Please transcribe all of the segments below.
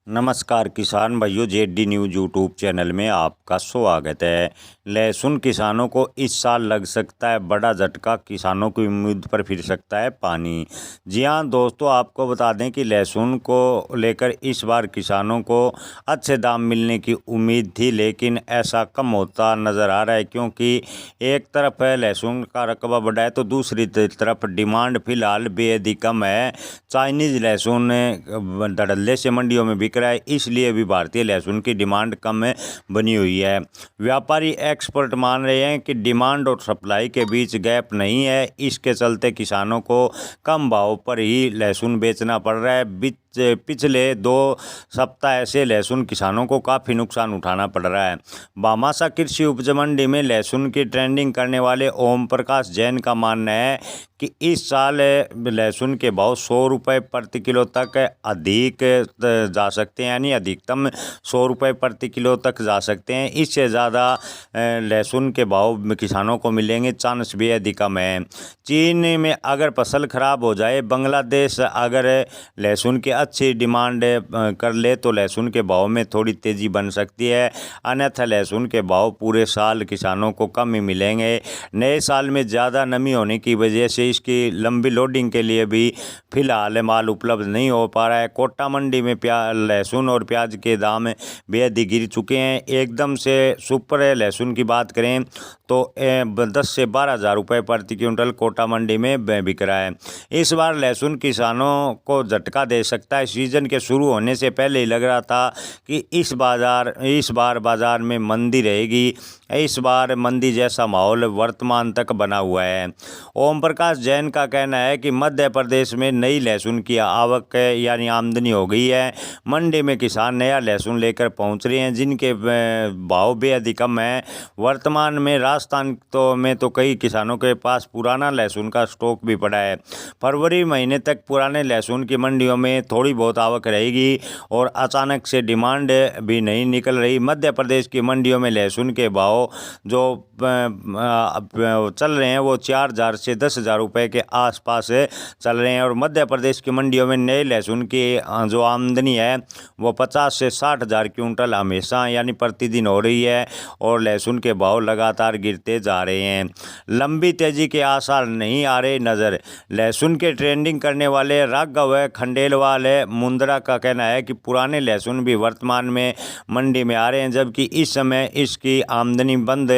नमस्कार किसान भाइयों, जेडी न्यूज़ यूट्यूब चैनल में आपका स्वागत है। लहसुन किसानों को इस साल लग सकता है बड़ा झटका, किसानों की उम्मीद पर फिर सकता है पानी। जी हां दोस्तों, आपको बता दें कि लहसुन को लेकर इस बार किसानों को अच्छे दाम मिलने की उम्मीद थी, लेकिन ऐसा कम होता नज़र आ रहा है, क्योंकि एक तरफ है लहसुन का रकबा बढ़ा है तो दूसरी तरफ डिमांड फिलहाल बेहद ही कम है। चाइनीज़ लहसुन धड़ल्ले से मंडियों में बिक रहा है, इसलिए भी भारतीय लहसुन की डिमांड कम बनी हुई है। व्यापारी एक्सपर्ट मान रहे हैं कि डिमांड और सप्लाई के बीच गैप नहीं है, इसके चलते किसानों को कम भाव पर ही लहसुन बेचना पड़ रहा है। पिछले 2 सप्ताह ऐसे लहसुन किसानों को काफ़ी नुकसान उठाना पड़ रहा है। भामाशाह कृषि उपज मंडी में लहसुन की ट्रेंडिंग करने वाले ओम प्रकाश जैन का मानना है कि इस साल लहसुन के भाव 100 रुपये प्रति किलो तक अधिक जा सकते हैं, यानी अधिकतम 100 रुपये प्रति किलो तक जा सकते हैं। इससे ज़्यादा लहसुन के भाव किसानों को मिलेंगे चांस भी अधिक कम है। चीन में अगर फसल खराब हो जाए, बांग्लादेश अगर लहसुन की अच्छी डिमांड कर ले तो लहसुन के भाव में थोड़ी तेज़ी बन सकती है, अन्यथा लहसुन के भाव पूरे साल किसानों को कम ही मिलेंगे। नए साल में ज़्यादा नमी होने की वजह से इसकी लंबी लोडिंग के लिए भी फिलहाल माल उपलब्ध नहीं हो पा रहा है। कोटा मंडी में लहसुन और प्याज के दाम बेहद ही गिर चुके हैं। एकदम से सुपर लहसुन की बात करें तो 10 से 12 हज़ार रुपये प्रति क्विंटल कोटा मंडी में बिक रहा है। इस बार लहसुन किसानों को झटका दे सकता है। सीजन के शुरू होने से पहले ही लग रहा था कि इस बार बाजार में मंदी रहेगी। इस बार मंदी जैसा माहौल वर्तमान तक बना हुआ है। ओम प्रकाश जैन का कहना है कि मध्य प्रदेश में नई लहसुन की आवक यानी आमदनी हो गई है। मंडी में किसान नया लहसुन लेकर पहुंच रहे हैं, जिनके भाव बेहद ही कम है। वर्तमान में राजस्थान में तो कई किसानों के पास पुराना लहसुन का स्टॉक भी पड़ा है। फरवरी महीने तक पुराने लहसुन की मंडियों में थोड़ी बहुत आवक रहेगी और अचानक से डिमांड भी नहीं निकल रही। मध्य प्रदेश की मंडियों में लहसुन के भाव जो चल रहे हैं वो 4,000 से 10,000 रुपये के आसपास चल रहे हैं, और मध्य प्रदेश की मंडियों में नए लहसुन की जो आमदनी है वो 50 से 60 हज़ार क्विंटल हमेशा यानी प्रतिदिन हो रही है, और लहसुन के भाव लगातार गिरते जा रहे हैं। लंबी तेजी के आसार नहीं आ रहे नज़र। लहसुन के ट्रेंडिंग करने वाले राघव खंडेलवाल मुंद्रा का कहना है कि पुराने लहसुन भी वर्तमान में मंडी में आ रहे हैं, जबकि इस समय इसकी आमदनी बंद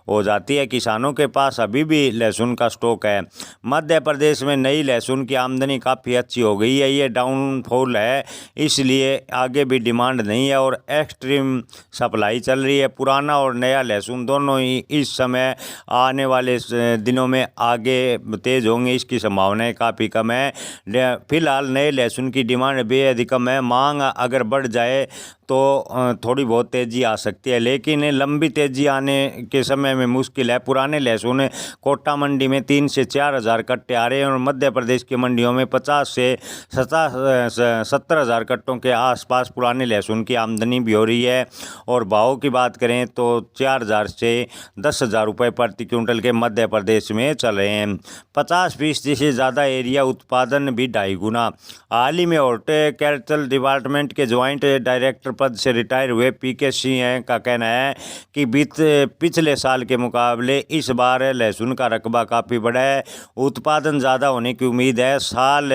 हो जाती है। किसानों के पास अभी भी लहसुन का स्टॉक है। मध्य प्रदेश में नई लहसुन की आमदनी काफ़ी अच्छी हो गई है, ये डाउनफॉल है, इसलिए आगे भी डिमांड नहीं है और एक्सट्रीम सप्लाई चल रही है। पुराना और नया लहसुन दोनों ही इस समय आने वाले दिनों में आगे तेज़ होंगे, इसकी संभावनाएं काफ़ी कम है। फिलहाल नए लहसुन की डिमांड बेहद ही कम है। मांग अगर बढ़ जाए तो थोड़ी बहुत तेज़ी आ सकती है, लेकिन लंबी तेज़ी आने के समय में मुश्किल है। पुराने लहसुन कोटा मंडी में 3 से 4 हज़ार कट्टे आ रहे हैं और मध्य प्रदेश की मंडियों में 50 से 70 हज़ार कट्टों के आसपास पुराने लहसुन की आमदनी भी हो रही है। और भाव की बात करें तो 4,000 से 10,000 रुपये प्रति क्विंटल के मध्य प्रदेश में चल रहे हैं। 50% से ज़्यादा एरिया उत्पादन भी 2.5 गुना। हाल ही में हॉर्टिकल्चर डिपार्टमेंट के ज्वाइंट डायरेक्टर पद से रिटायर हुए पीके सिंह का कहना है कि पिछले साल के मुकाबले इस बार लहसुन का रकबा काफ़ी बड़ा है, उत्पादन ज़्यादा होने की उम्मीद है। साल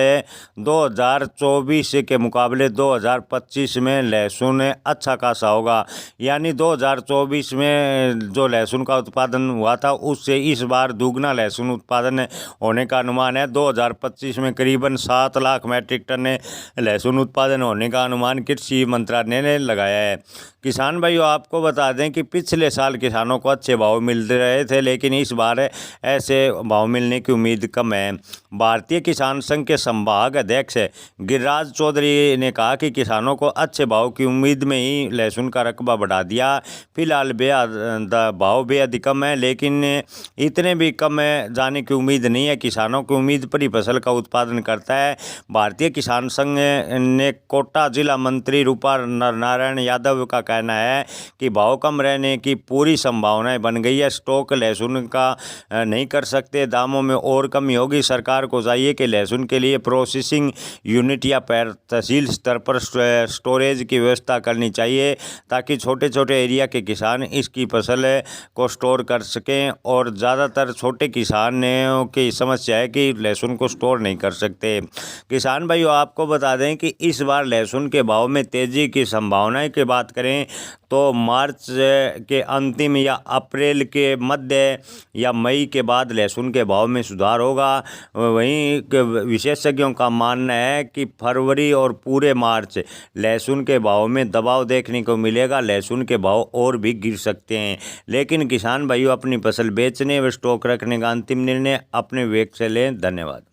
2024 के मुकाबले 2025 में लहसुन अच्छा खासा होगा, यानी 2024 में जो लहसुन का उत्पादन हुआ था उससे इस बार दुगना लहसुन उत्पादन होने का अनुमान है। 2025 में करीबन 7 लाख मैट्रिक टन लहसुन उत्पादन होने का अनुमान कृषि मंत्रालय ने लगाया है। किसान भाइयों, आपको बता दें कि पिछले साल किसानों को अच्छे भाव मिल रहे थे, लेकिन इस बार ऐसे भाव मिलने की उम्मीद कम है। भारतीय किसान संघ के संभाग अध्यक्ष गिरिराज चौधरी ने कहा कि किसानों को अच्छे भाव की उम्मीद में ही लहसुन का रकबा बढ़ा दिया। फिलहाल भाव बेहद कम है, लेकिन इतने भी कम जाने की उम्मीद नहीं है। किसानों की उम्मीद पर ही फसल का उत्पादन करता है। भारतीय किसान संघ संघ ने कोटा जिला मंत्री रूपा नारायण यादव का कहना है कि भाव कम रहने की पूरी संभावनाएं बन गई है। स्टॉक लहसुन का नहीं कर सकते, दामों में और कमी होगी। सरकार को चाहिए कि लहसुन के लिए प्रोसेसिंग यूनिट या तहसील स्तर पर स्टोरेज की व्यवस्था करनी चाहिए ताकि छोटे छोटे एरिया के किसान इसकी फसल को स्टोर कर सकें। और ज़्यादातर छोटे किसानों की समस्या है कि लहसुन को स्टोर नहीं कर सकते। किसान भाइयों, आपको बता दें कि इस बार लहसुन के भाव में तेज़ी की संभावनाएं की बात करें तो मार्च के अंतिम या अप्रैल के मध्य या मई के बाद लहसुन के भाव में सुधार होगा। वहीं विशेषज्ञों का मानना है कि फरवरी और पूरे मार्च लहसुन के भाव में दबाव देखने को मिलेगा। लहसुन के भाव और भी गिर सकते हैं, लेकिन किसान भाइयों अपनी फसल बेचने व स्टॉक रखने का अंतिम निर्णय अपने विवेक से लें। धन्यवाद।